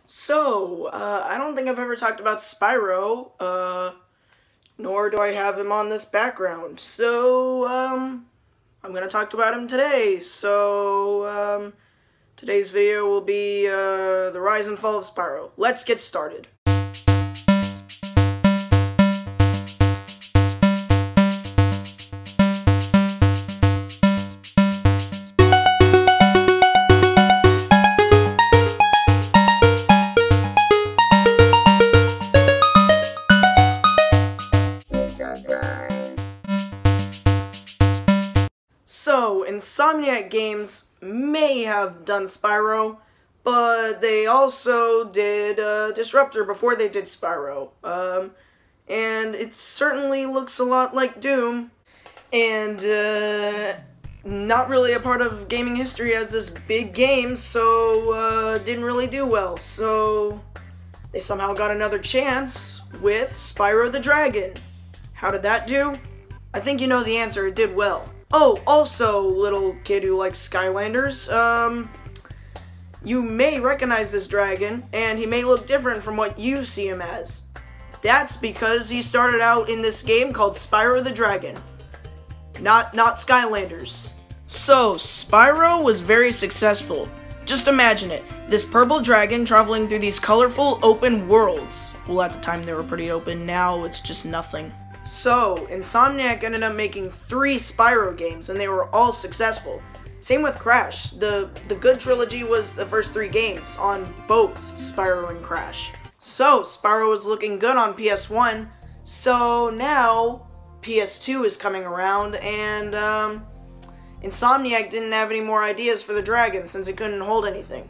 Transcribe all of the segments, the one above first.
I don't think I've ever talked about Spyro, nor do I have him on this background. I'm gonna talk about him today. Today's video will be, the rise and fall of Spyro. Let's get started. Insomniac Games may have done Spyro, but they also did Disruptor before they did Spyro. And it certainly looks a lot like Doom, and not really a part of gaming history as this big game, so didn't really do well. So they somehow got another chance with Spyro the Dragon. How did that do? I think you know the answer. It did well. Oh, also, little kid who likes Skylanders, you may recognize this dragon, and he may look different from what you see him as. That's because he started out in this game called Spyro the Dragon, not Skylanders. So, Spyro was very successful. Just imagine it, this purple dragon traveling through these colorful open worlds. Well, at the time they were pretty open, now it's just nothing. So, Insomniac ended up making 3 Spyro games, and they were all successful. Same with Crash. The good trilogy was the first 3 games on both Spyro and Crash. So, Spyro was looking good on PS1, so now PS2 is coming around, and Insomniac didn't have any more ideas for the dragon since it couldn't hold anything.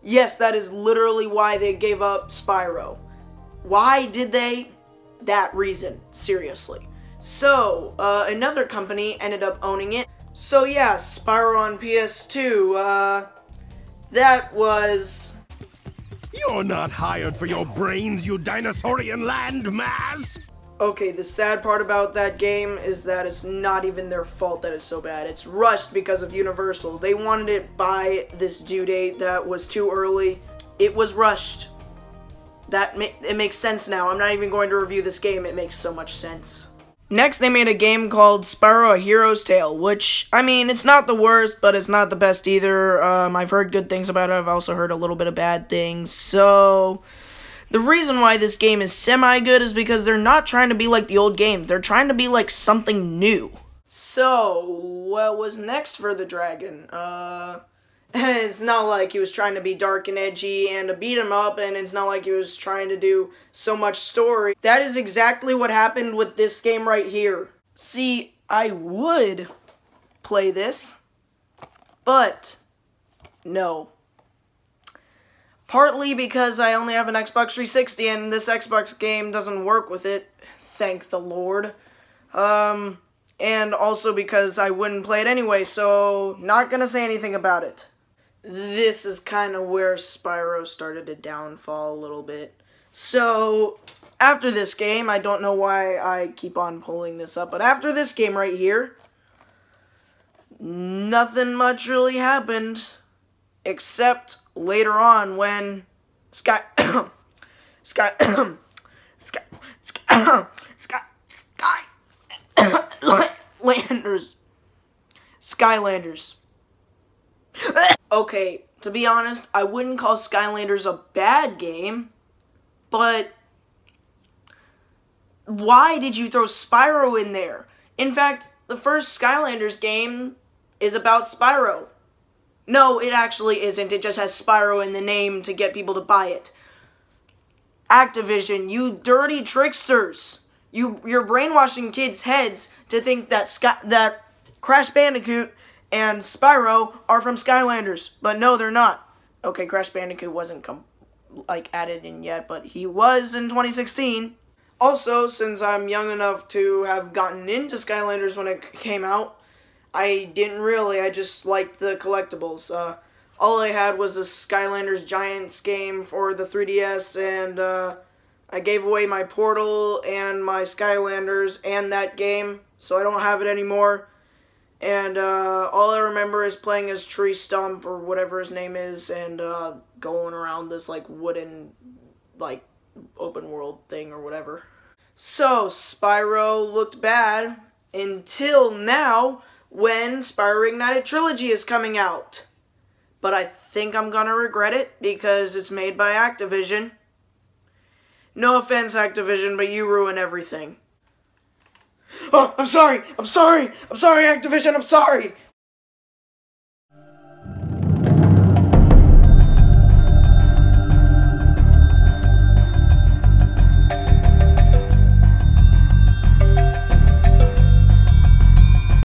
Yes, that is literally why they gave up Spyro. Why did they? That reason, seriously. So, another company ended up owning it. So yeah, Spyro on PS2, that was... You're not hired for your brains, you dinosaurian landmass! Okay, the sad part about that game is that it's not even their fault that it's so bad. It's rushed because of Universal. They wanted it by this due date that was too early. It was rushed. It makes sense now. I'm not even going to review this game. It makes so much sense. Next, they made a game called Spyro A Hero's Tale, which, I mean, it's not the worst, but it's not the best either. I've heard good things about it. I've also heard a little bit of bad things. So, the reason why this game is semi-good is because they're not trying to be like the old games. They're trying to be like something new. So, what was next for the dragon? It's not like he was trying to be dark and edgy and to beat him up, and it's not like he was trying to do so much story. That is exactly what happened with this game right here. See, I would play this, but no. Partly because I only have an Xbox 360 and this Xbox game doesn't work with it, thank the Lord. And also because I wouldn't play it anyway, so not gonna say anything about it. This is kind of where Spyro started to downfall a little bit. So, after this game, I don't know why I keep on pulling this up, but after this game right here, nothing much really happened, except later on when Skylanders. Okay, to be honest, I wouldn't call Skylanders a bad game, but why did you throw Spyro in there? In fact, the first Skylanders game is about Spyro. No, it actually isn't. It just has Spyro in the name to get people to buy it. Activision, you dirty tricksters. You're brainwashing kids' heads to think that Crash Bandicoot and Spyro are from Skylanders, but no, they're not. Okay, Crash Bandicoot wasn't added in yet, but he was in 2016. Also, since I'm young enough to have gotten into Skylanders when it came out, I didn't really. I just liked the collectibles. All I had was a Skylanders Giants game for the 3DS, and I gave away my Portal and my Skylanders and that game, so I don't have it anymore. And all I remember is playing as Tree Stump or whatever his name is, and going around this like wooden, like open world thing or whatever. So Spyro looked bad until now, when Spyro Reignited Trilogy is coming out. But I think I'm gonna regret it because it's made by Activision. No offense, Activision, but you ruin everything. Oh, I'm sorry, Activision, I'm sorry!